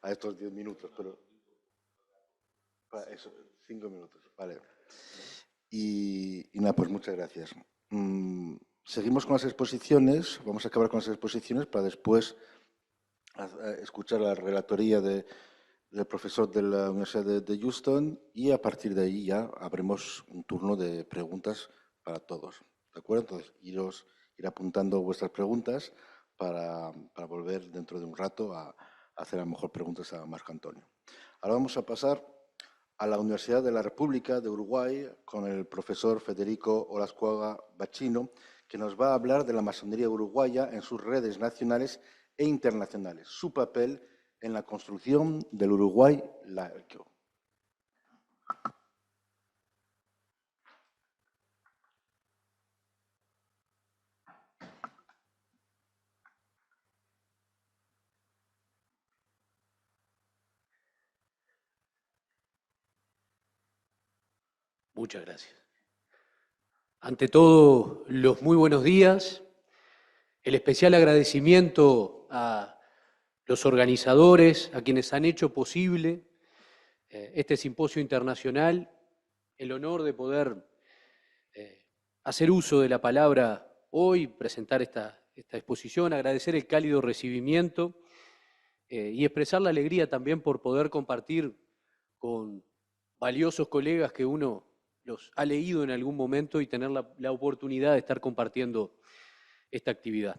a estos 10 minutos, pero para eso, 5 minutos, vale. Y nada, pues muchas gracias. Seguimos con las exposiciones, vamos a acabar con las exposiciones para después escuchar la relatoría del profesor de la Universidad de Houston y a partir de ahí ya abrimos un turno de preguntas para todos. ¿De acuerdo? Entonces, ir apuntando vuestras preguntas para volver dentro de un rato a hacer a lo mejor preguntas a Marco Antonio. Ahora vamos a pasar a la Universidad de la República de Uruguay con el profesor Federico Olascuaga Bacchino, que nos va a hablar de la masonería uruguaya en sus redes nacionales e internacionales, su papel en la construcción del Uruguay laico. Muchas gracias. Ante todo, los muy buenos días, el especial agradecimiento a los organizadores, a quienes han hecho posible este simposio internacional, el honor de poder hacer uso de la palabra hoy, presentar esta exposición, agradecer el cálido recibimiento y expresar la alegría también por poder compartir con valiosos colegas que uno los ha leído en algún momento y tener la oportunidad de estar compartiendo esta actividad.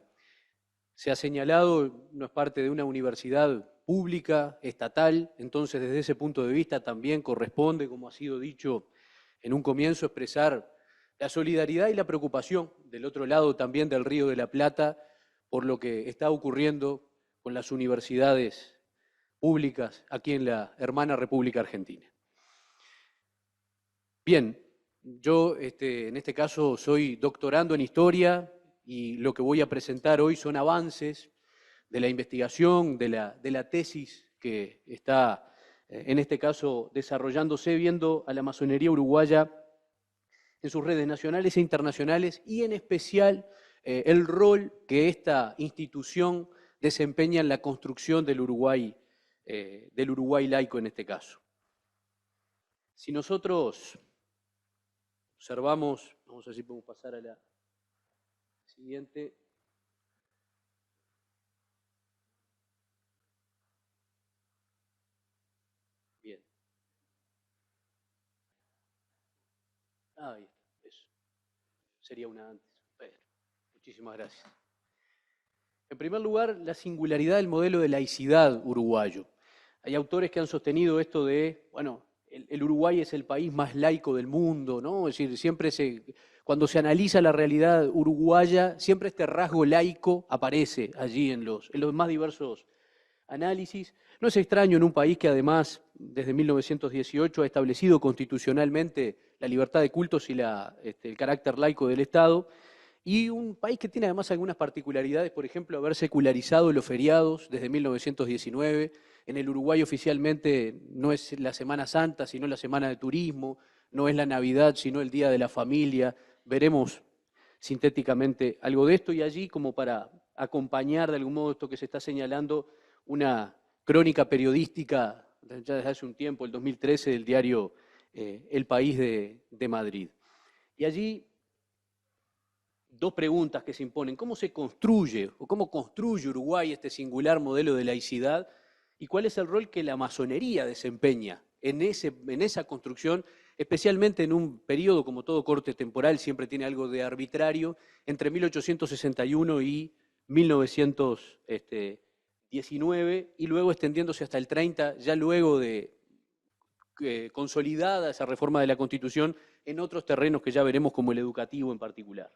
Se ha señalado, no es parte de una universidad pública, estatal, entonces desde ese punto de vista también corresponde, como ha sido dicho en un comienzo, expresar la solidaridad y la preocupación del otro lado también del Río de la Plata por lo que está ocurriendo con las universidades públicas aquí en la hermana República Argentina. Bien, yo en este caso soy doctorando en Historia y lo que voy a presentar hoy son avances de la investigación, de la tesis que está, en este caso, desarrollándose viendo a la masonería uruguaya en sus redes nacionales e internacionales y en especial el rol que esta institución desempeña en la construcción del Uruguay laico en este caso. Si nosotros observamos, vamos a ver si podemos pasar a la siguiente. Bien. Ahí está, eso. Sería una antes. Bueno, muchísimas gracias. En primer lugar, la singularidad del modelo de laicidad uruguayo. Hay autores que han sostenido esto de, bueno, el Uruguay es el país más laico del mundo, ¿no? Es decir, siempre cuando se analiza la realidad uruguaya, siempre este rasgo laico aparece allí en los más diversos análisis. No es extraño en un país que además, desde 1918, ha establecido constitucionalmente la libertad de cultos y el carácter laico del Estado, y un país que tiene además algunas particularidades, por ejemplo, haber secularizado los feriados desde 1919. En el Uruguay oficialmente no es la Semana Santa, sino la Semana de Turismo, no es la Navidad, sino el Día de la Familia. Veremos sintéticamente algo de esto y allí, como para acompañar de algún modo esto que se está señalando, una crónica periodística ya desde hace un tiempo, el 2013, del diario El País de Madrid. Y allí dos preguntas que se imponen. ¿Cómo se construye o cómo construye Uruguay este singular modelo de laicidad? ¿Y cuál es el rol que la masonería desempeña en esa construcción, especialmente en un periodo, como todo corte temporal, siempre tiene algo de arbitrario, entre 1861 y 1919, y luego extendiéndose hasta el 30, ya luego de consolidada esa reforma de la Constitución en otros terrenos que ya veremos, como el educativo en particular?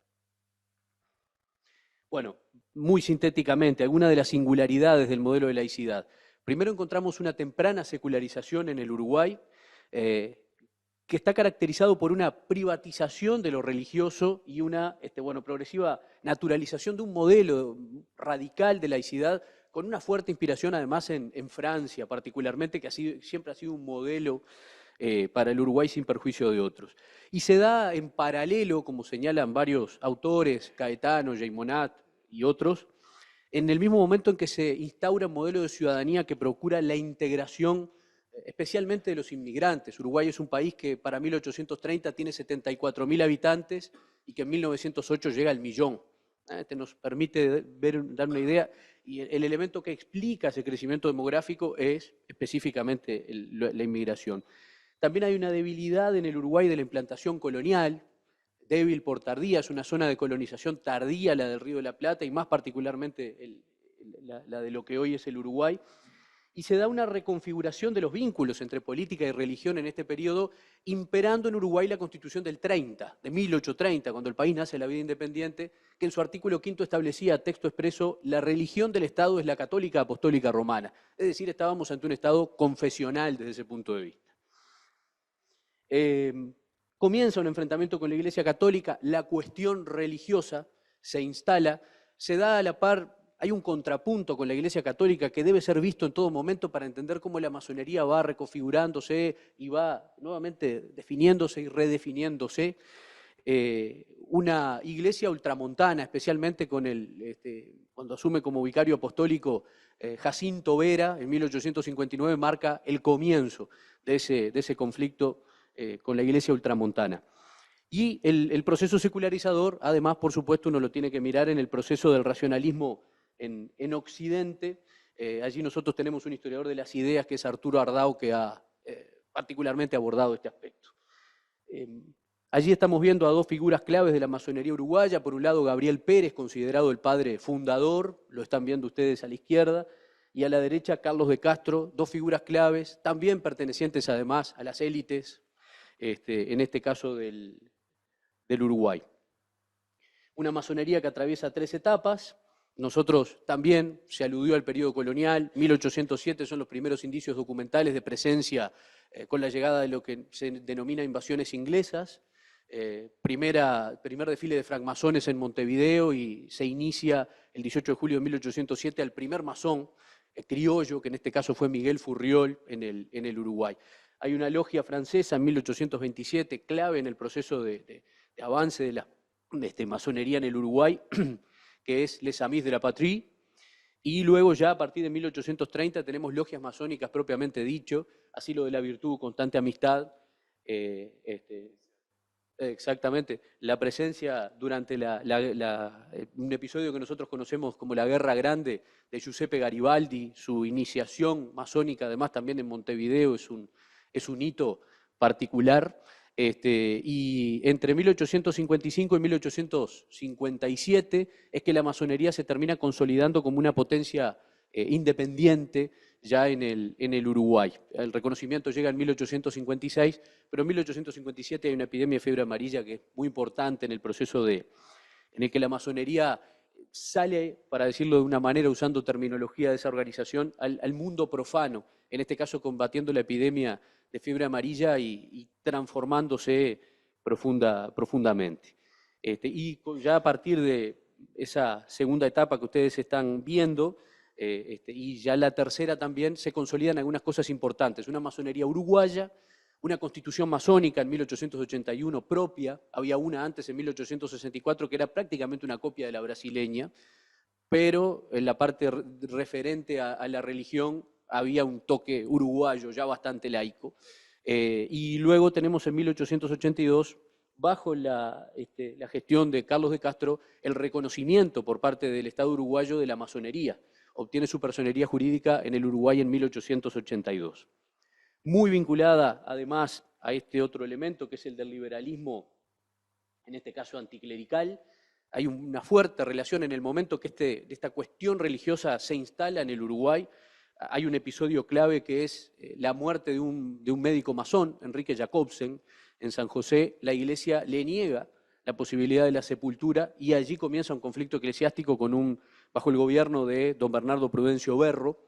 Bueno, muy sintéticamente, algunas de las singularidades del modelo de laicidad. Primero encontramos una temprana secularización en el Uruguay, que está caracterizado por una privatización de lo religioso y una progresiva naturalización de un modelo radical de laicidad, con una fuerte inspiración además en Francia particularmente, que siempre ha sido un modelo para el Uruguay sin perjuicio de otros. Y se da en paralelo, como señalan varios autores, Caetano, Jay Monat y otros, en el mismo momento en que se instaura un modelo de ciudadanía que procura la integración, especialmente de los inmigrantes. Uruguay es un país que para 1830 tiene 74.000 habitantes y que en 1908 llega al millón. Este nos permite dar una idea, y el elemento que explica ese crecimiento demográfico es específicamente la inmigración. También hay una debilidad en el Uruguay de la implantación colonial, débil por tardía, es una zona de colonización tardía la del Río de la Plata y más particularmente la de lo que hoy es el Uruguay. Y se da una reconfiguración de los vínculos entre política y religión en este periodo, imperando en Uruguay la Constitución del 30, de 1830, cuando el país nace la vida independiente, que en su artículo 5 establecía a texto expreso: la religión del Estado es la católica apostólica romana. Es decir, estábamos ante un Estado confesional desde ese punto de vista. Comienza un enfrentamiento con la Iglesia Católica, la cuestión religiosa se instala, se da a la par. Hay un contrapunto con la Iglesia Católica que debe ser visto en todo momento para entender cómo la masonería va reconfigurándose y va nuevamente definiéndose y redefiniéndose. Una iglesia ultramontana, especialmente con cuando asume como vicario apostólico Jacinto Vera, en 1859, marca el comienzo de ese conflicto con la iglesia ultramontana. Y el proceso secularizador, además, por supuesto, uno lo tiene que mirar en el proceso del racionalismo en Occidente. Allí nosotros tenemos un historiador de las ideas, que es Arturo Ardao, que ha particularmente abordado este aspecto. Allí estamos viendo a dos figuras claves de la masonería uruguaya. Por un lado, Gabriel Pérez, considerado el padre fundador, lo están viendo ustedes a la izquierda, y a la derecha Carlos de Castro, dos figuras claves, también pertenecientes además a las élites, en este caso del Uruguay. Una masonería que atraviesa 3 etapas. Nosotros también, se aludió al periodo colonial, 1807 son los primeros indicios documentales de presencia con la llegada de lo que se denomina invasiones inglesas. Primer desfile de francmasones en Montevideo, y se inicia el 18 de julio de 1807 al primer masón criollo, que en este caso fue Miguel Furriol, en el Uruguay. Hay una logia francesa en 1827, clave en el proceso de avance de la masonería en el Uruguay, que es Les Amis de la Patrie, y luego ya a partir de 1830 tenemos logias masónicas propiamente dicho, Asilo de la Virtud, Constante Amistad, exactamente, la presencia durante un episodio que nosotros conocemos como la Guerra Grande de Giuseppe Garibaldi, su iniciación masónica además también en Montevideo es un hito particular. Y entre 1855 y 1857 es que la masonería se termina consolidando como una potencia independiente ya en el Uruguay. El reconocimiento llega en 1856, pero en 1857 hay una epidemia de fiebre amarilla que es muy importante en el proceso en el que la masonería sale, para decirlo de una manera, usando terminología de esa organización, al mundo profano, en este caso combatiendo la epidemia de fiebre amarilla y transformándose profundamente. Y ya a partir de esa segunda etapa que ustedes están viendo, y ya la tercera también, se consolidan algunas cosas importantes. Una masonería uruguaya, una constitución masónica en 1881 propia, había una antes en 1864 que era prácticamente una copia de la brasileña, pero en la parte referente a la religión había un toque uruguayo ya bastante laico. Y luego tenemos en 1882, bajo la gestión de Carlos de Castro, el reconocimiento por parte del Estado uruguayo de la masonería. Obtiene su personería jurídica en el Uruguay en 1882. Muy vinculada además a este otro elemento que es el del liberalismo, en este caso anticlerical. Hay una fuerte relación en el momento que esta cuestión religiosa se instala en el Uruguay. Hay un episodio clave que es la muerte de un médico masón, Enrique Jacobsen, en San José. La iglesia le niega la posibilidad de la sepultura y allí comienza un conflicto eclesiástico bajo el gobierno de don Bernardo Prudencio Berro.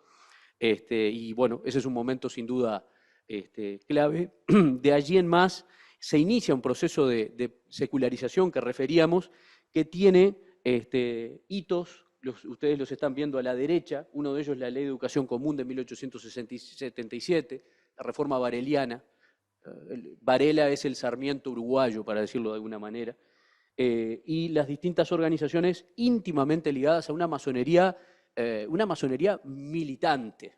Y bueno, ese es un momento sin duda clave. De allí en más se inicia un proceso de secularización que referíamos, que tiene hitos, ustedes los están viendo a la derecha, uno de ellos la Ley de Educación Común de 1877, la reforma vareliana. Varela es el Sarmiento uruguayo, para decirlo de alguna manera, y las distintas organizaciones íntimamente ligadas a una masonería una masonería militante,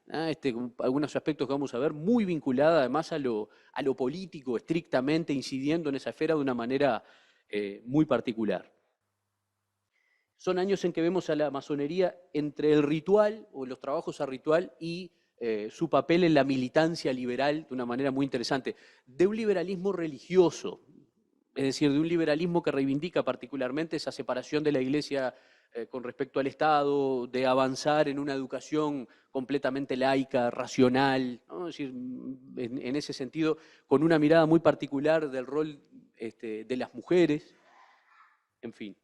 algunos aspectos que vamos a ver, muy vinculada además a lo político, estrictamente incidiendo en esa esfera de una manera muy particular. Son años en que vemos a la masonería entre el ritual o los trabajos a ritual y su papel en la militancia liberal de una manera muy interesante, de un liberalismo religioso, es decir, de un liberalismo que reivindica particularmente esa separación de la Iglesia con respecto al Estado, de avanzar en una educación completamente laica, racional, ¿no? Es decir, en ese sentido, con una mirada muy particular del rol de las mujeres, en fin.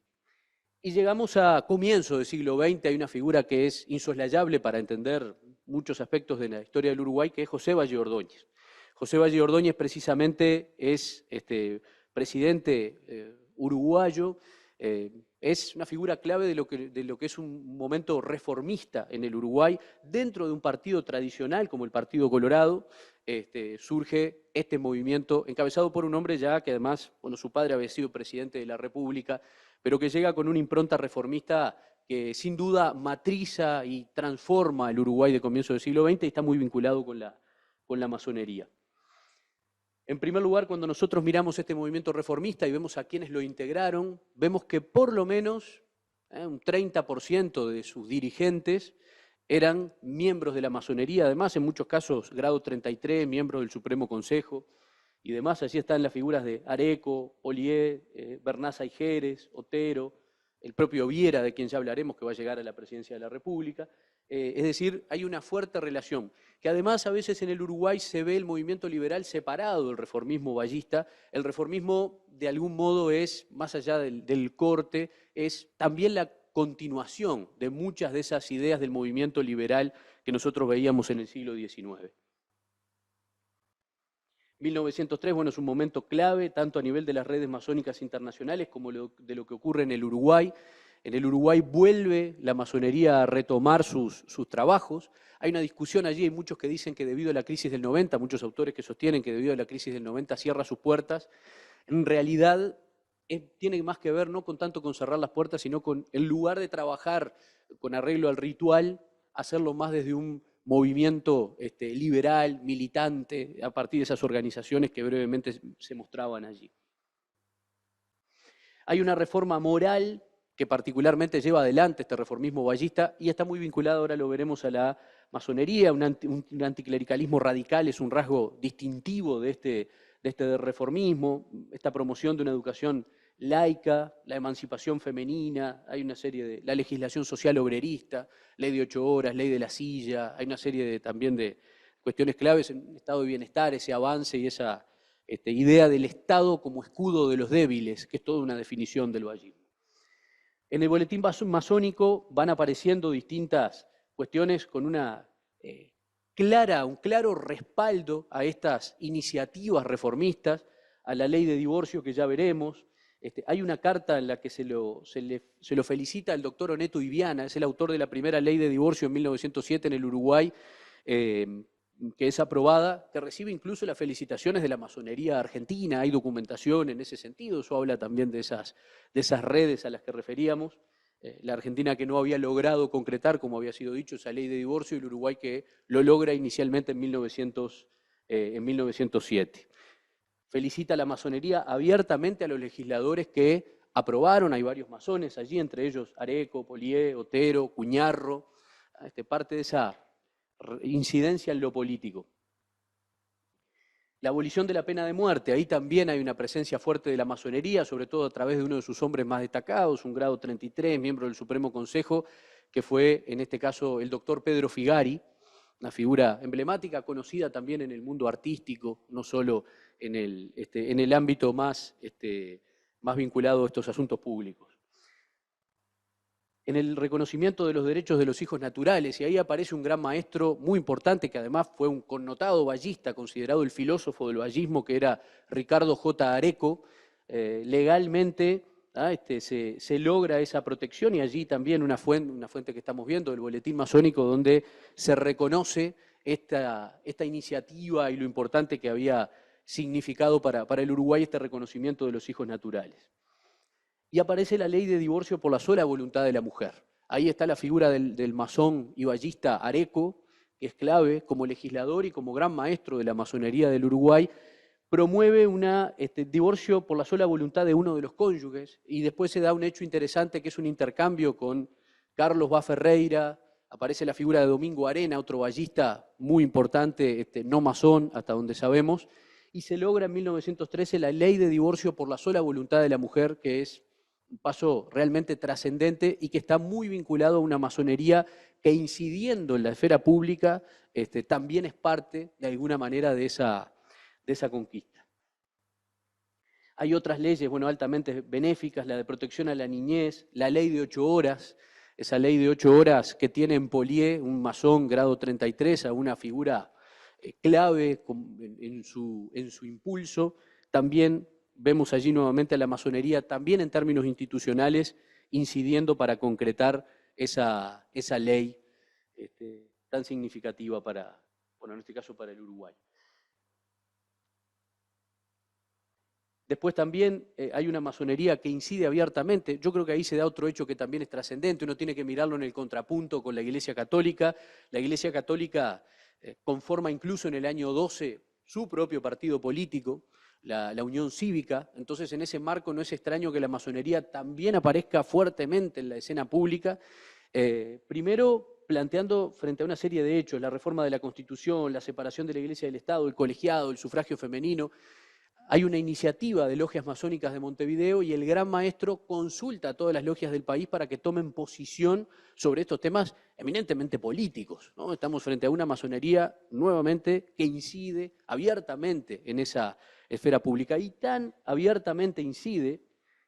Y llegamos a comienzo del siglo XX, hay una figura que es insoslayable para entender muchos aspectos de la historia del Uruguay, que es José Valle Ordóñez. José Valle Ordóñez precisamente es presidente uruguayo, es una figura clave de lo que es un momento reformista en el Uruguay. Dentro de un partido tradicional como el Partido Colorado, surge este movimiento encabezado por un hombre ya que además, bueno, su padre había sido presidente de la República, pero que llega con una impronta reformista que sin duda matriza y transforma el Uruguay de comienzo del siglo XX y está muy vinculado con la masonería. En primer lugar, cuando nosotros miramos este movimiento reformista y vemos a quienes lo integraron, vemos que por lo menos un 30% de sus dirigentes eran miembros de la masonería, además en muchos casos grado 33, miembros del Supremo Consejo y demás. Allí están las figuras de Areco, Olié, Bernás Aijeres, Otero, el propio Viera, de quien ya hablaremos, que va a llegar a la presidencia de la República. Es decir, hay una fuerte relación, que además a veces en el Uruguay se ve el movimiento liberal separado del reformismo vallista. El reformismo de algún modo es, más allá del corte, es también la continuación de muchas de esas ideas del movimiento liberal que nosotros veíamos en el siglo XIX. 1903, bueno, es un momento clave, tanto a nivel de las redes masónicas internacionales como de lo que ocurre en el Uruguay. En el Uruguay vuelve la masonería a retomar sus trabajos. Hay una discusión allí, hay muchos que dicen que debido a la crisis del 90, muchos autores que sostienen que debido a la crisis del 90 cierra sus puertas. En realidad tiene más que ver no con tanto con cerrar las puertas, sino con, en lugar de trabajar con arreglo al ritual, hacerlo más desde un movimiento liberal, militante, a partir de esas organizaciones que brevemente se mostraban allí. Hay una reforma moral que particularmente lleva adelante este reformismo vallista y está muy vinculado, ahora lo veremos, a la masonería. Un anticlericalismo radical es un rasgo distintivo de este reformismo, esta promoción de una educación laica, la emancipación femenina, hay una serie de la legislación social obrerista, ley de 8 horas, ley de la silla, hay una serie también de cuestiones claves en estado de bienestar, ese avance y esa idea del Estado como escudo de los débiles, que es toda una definición del vallismo. En el boletín masónico van apareciendo distintas cuestiones con un claro respaldo a estas iniciativas reformistas, a la ley de divorcio que ya veremos. Hay una carta en la que se lo felicita al doctor Oneto Iviana, es el autor de la primera ley de divorcio en 1907 en el Uruguay, que es aprobada, que recibe incluso las felicitaciones de la masonería argentina. Hay documentación en ese sentido, eso habla también de esas redes a las que referíamos. La Argentina que no había logrado concretar, como había sido dicho, esa ley de divorcio, y el Uruguay que lo logra inicialmente en 1907. Felicita a la masonería abiertamente a los legisladores que aprobaron, hay varios masones allí, entre ellos Areco, Polié, Otero, Cuñarro, parte de esa incidencia en lo político. La abolición de la pena de muerte, ahí también hay una presencia fuerte de la masonería, sobre todo a través de uno de sus hombres más destacados, un grado 33, miembro del Supremo Consejo, que fue en este caso el doctor Pedro Figari, una figura emblemática, conocida también en el mundo artístico, no solo en el ámbito más vinculado a estos asuntos públicos. En el reconocimiento de los derechos de los hijos naturales, y ahí aparece un gran maestro muy importante, que además fue un connotado vallista, considerado el filósofo del vallismo, que era Ricardo J. Areco. Legalmente se logra esa protección, y allí también una fuente que estamos viendo, el boletín masónico, donde se reconoce esta iniciativa y lo importante que había significado para el Uruguay este reconocimiento de los hijos naturales. Y aparece la ley de divorcio por la sola voluntad de la mujer. Ahí está la figura del masón y vallista Areco, que es clave como legislador y como gran maestro de la masonería del Uruguay. Promueve un divorcio por la sola voluntad de uno de los cónyuges, y después se da un hecho interesante que es un intercambio con Carlos Bá Ferreira. Aparece la figura de Domingo Arena, otro vallista muy importante, no masón, hasta donde sabemos, y se logra en 1913 la ley de divorcio por la sola voluntad de la mujer, que es un paso realmente trascendente y que está muy vinculado a una masonería que, incidiendo en la esfera pública, también es parte, de alguna manera, de esa conquista. Hay otras leyes, altamente benéficas, la de protección a la niñez, la ley de 8 horas, esa ley de 8 horas que tiene en Polié, un masón grado 33, a una figura clave en su impulso. También vemos allí nuevamente a la masonería, también en términos institucionales, incidiendo para concretar esa ley tan significativa en este caso para el Uruguay. Después también hay una masonería que incide abiertamente. Yo creo que ahí se da otro hecho que también es trascendente. Uno tiene que mirarlo en el contrapunto con la Iglesia Católica. La Iglesia Católica conforma incluso en el año 12 su propio partido político, la Unión Cívica. Entonces, en ese marco no es extraño que la masonería también aparezca fuertemente en la escena pública. Primero, planteando frente a una serie de hechos, la reforma de la Constitución, la separación de la Iglesia del Estado, el colegiado, el sufragio femenino. Hay una iniciativa de logias masónicas de Montevideo y el gran maestro consulta a todas las logias del país para que tomen posición sobre estos temas eminentemente políticos, ¿no? Estamos frente a una masonería, nuevamente, que incide abiertamente en esa esfera pública, y tan abiertamente incide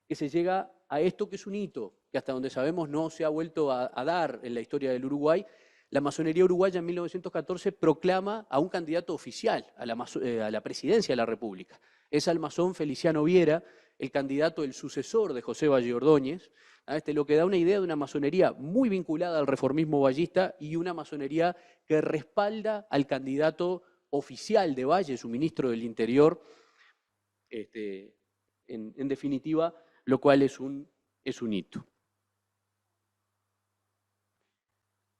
que se llega a esto que es un hito, que hasta donde sabemos no se ha vuelto a dar en la historia del Uruguay. La masonería uruguaya en 1914 proclama a un candidato oficial a la presidencia de la República. Es al masón Feliciano Viera, el candidato, el sucesor de José Valle Ordóñez, lo que da una idea de una masonería muy vinculada al reformismo vallista y una masonería que respalda al candidato oficial de Valle, su ministro del Interior, en definitiva, lo cual es un hito.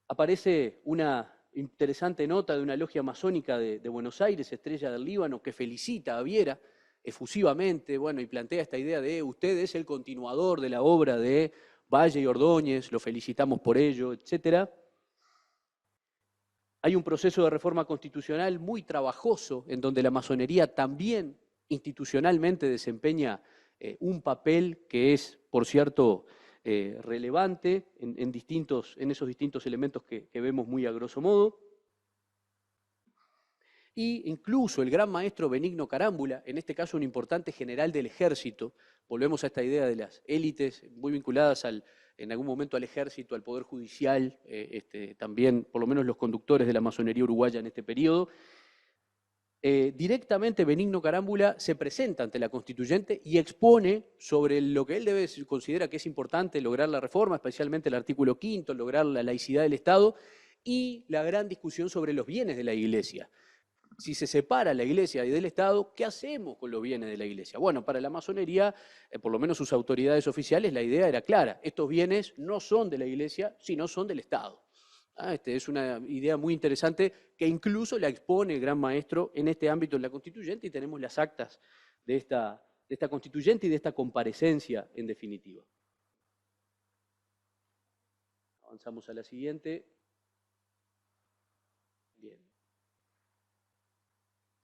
Aparece una interesante nota de una logia masónica de Buenos Aires, Estrella del Líbano, que felicita a Viera efusivamente, y plantea esta idea de usted es el continuador de la obra de Valle y Ordóñez, lo felicitamos por ello, etc. Hay un proceso de reforma constitucional muy trabajoso, en donde la masonería también institucionalmente desempeña un papel que es, por cierto, relevante en esos distintos elementos que vemos muy a grosso modo. Y incluso el gran maestro Benigno Carámbula, en este caso un importante general del ejército, volvemos a esta idea de las élites muy vinculadas en algún momento al ejército, al poder judicial, también por lo menos los conductores de la masonería uruguaya en este periodo. Directamente Benigno Carámbula se presenta ante la constituyente y expone sobre lo que él considera que es importante lograr la reforma, especialmente el artículo 5, lograr la laicidad del Estado y la gran discusión sobre los bienes de la Iglesia. Si se separa la Iglesia del Estado, ¿qué hacemos con los bienes de la Iglesia? Bueno, para la masonería, por lo menos sus autoridades oficiales, la idea era clara. Estos bienes no son de la Iglesia, sino son del Estado. Es una idea muy interesante que incluso la expone el gran maestro en este ámbito en la constituyente, y tenemos las actas de esta constituyente y de esta comparecencia en definitiva. Avanzamos a la siguiente. Bien.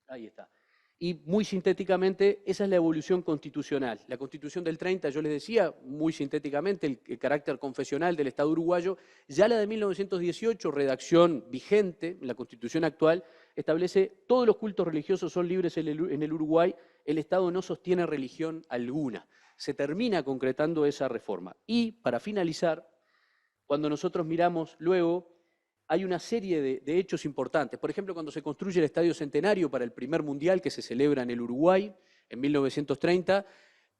Ahí está. Y muy sintéticamente, esa es la evolución constitucional. La Constitución del 30, yo les decía, muy sintéticamente, el carácter confesional del Estado uruguayo. Ya la de 1918, redacción vigente, la Constitución actual, establece todos los cultos religiosos son libres en el Uruguay, el Estado no sostiene religión alguna. Se termina concretando esa reforma. Y, para finalizar, cuando nosotros miramos luego, hay una serie de hechos importantes. Por ejemplo, cuando se construye el Estadio Centenario para el primer Mundial que se celebra en el Uruguay, en 1930,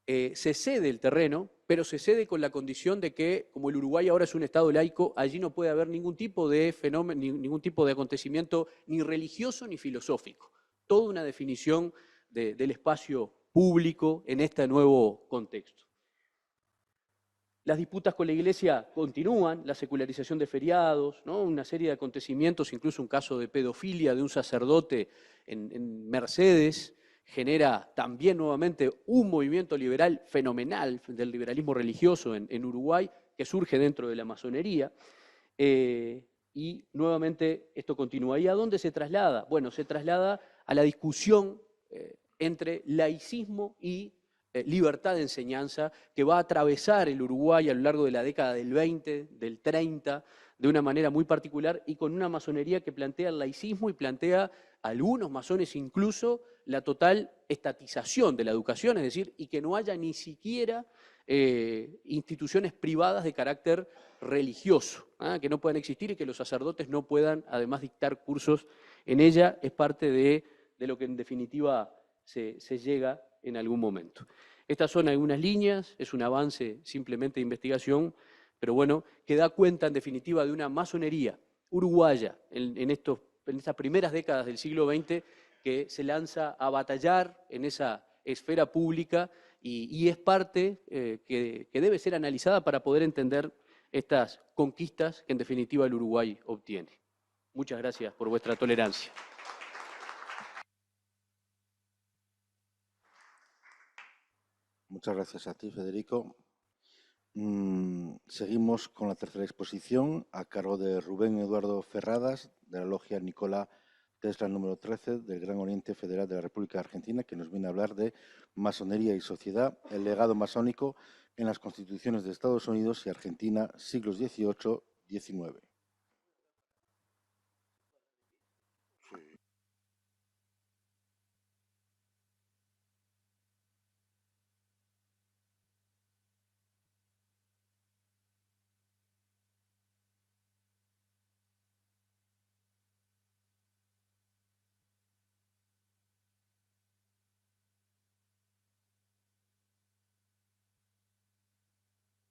se cede el terreno, pero se cede con la condición de que, como el Uruguay ahora es un Estado laico, allí no puede haber ningún tipo de fenómeno, ningún tipo de acontecimiento ni religioso ni filosófico. Toda una definición del espacio público en este nuevo contexto. Las disputas con la Iglesia continúan, la secularización de feriados, ¿no? Una serie de acontecimientos, incluso un caso de pedofilia de un sacerdote en Mercedes, genera también nuevamente un movimiento liberal fenomenal del liberalismo religioso en Uruguay, que surge dentro de la masonería. Y nuevamente esto continúa. ¿Y a dónde se traslada? Bueno, se traslada a la discusión entre laicismo y libertad de enseñanza, que va a atravesar el Uruguay a lo largo de la década del 20, del 30, de una manera muy particular y con una masonería que plantea el laicismo y plantea algunos masones incluso la total estatización de la educación, es decir, y que no haya ni siquiera instituciones privadas de carácter religioso, que no puedan existir y que los sacerdotes no puedan además dictar cursos en ella, es parte de lo que en definitiva se llega en algún momento. Estas son algunas líneas, es un avance simplemente de investigación, pero bueno, que da cuenta en definitiva de una masonería uruguaya en estas primeras décadas del siglo XX que se lanza a batallar en esa esfera pública y es parte que debe ser analizada para poder entender estas conquistas que en definitiva el Uruguay obtiene. Muchas gracias por vuestra tolerancia. Muchas gracias a ti, Federico. Seguimos con la tercera exposición a cargo de Rubén Eduardo Ferradas, de la Logia Nikola Tesla número 13 del Gran Oriente Federal de la República Argentina, que nos viene a hablar de masonería y sociedad, el legado masónico en las constituciones de Estados Unidos y Argentina, siglos XVIII-XIX.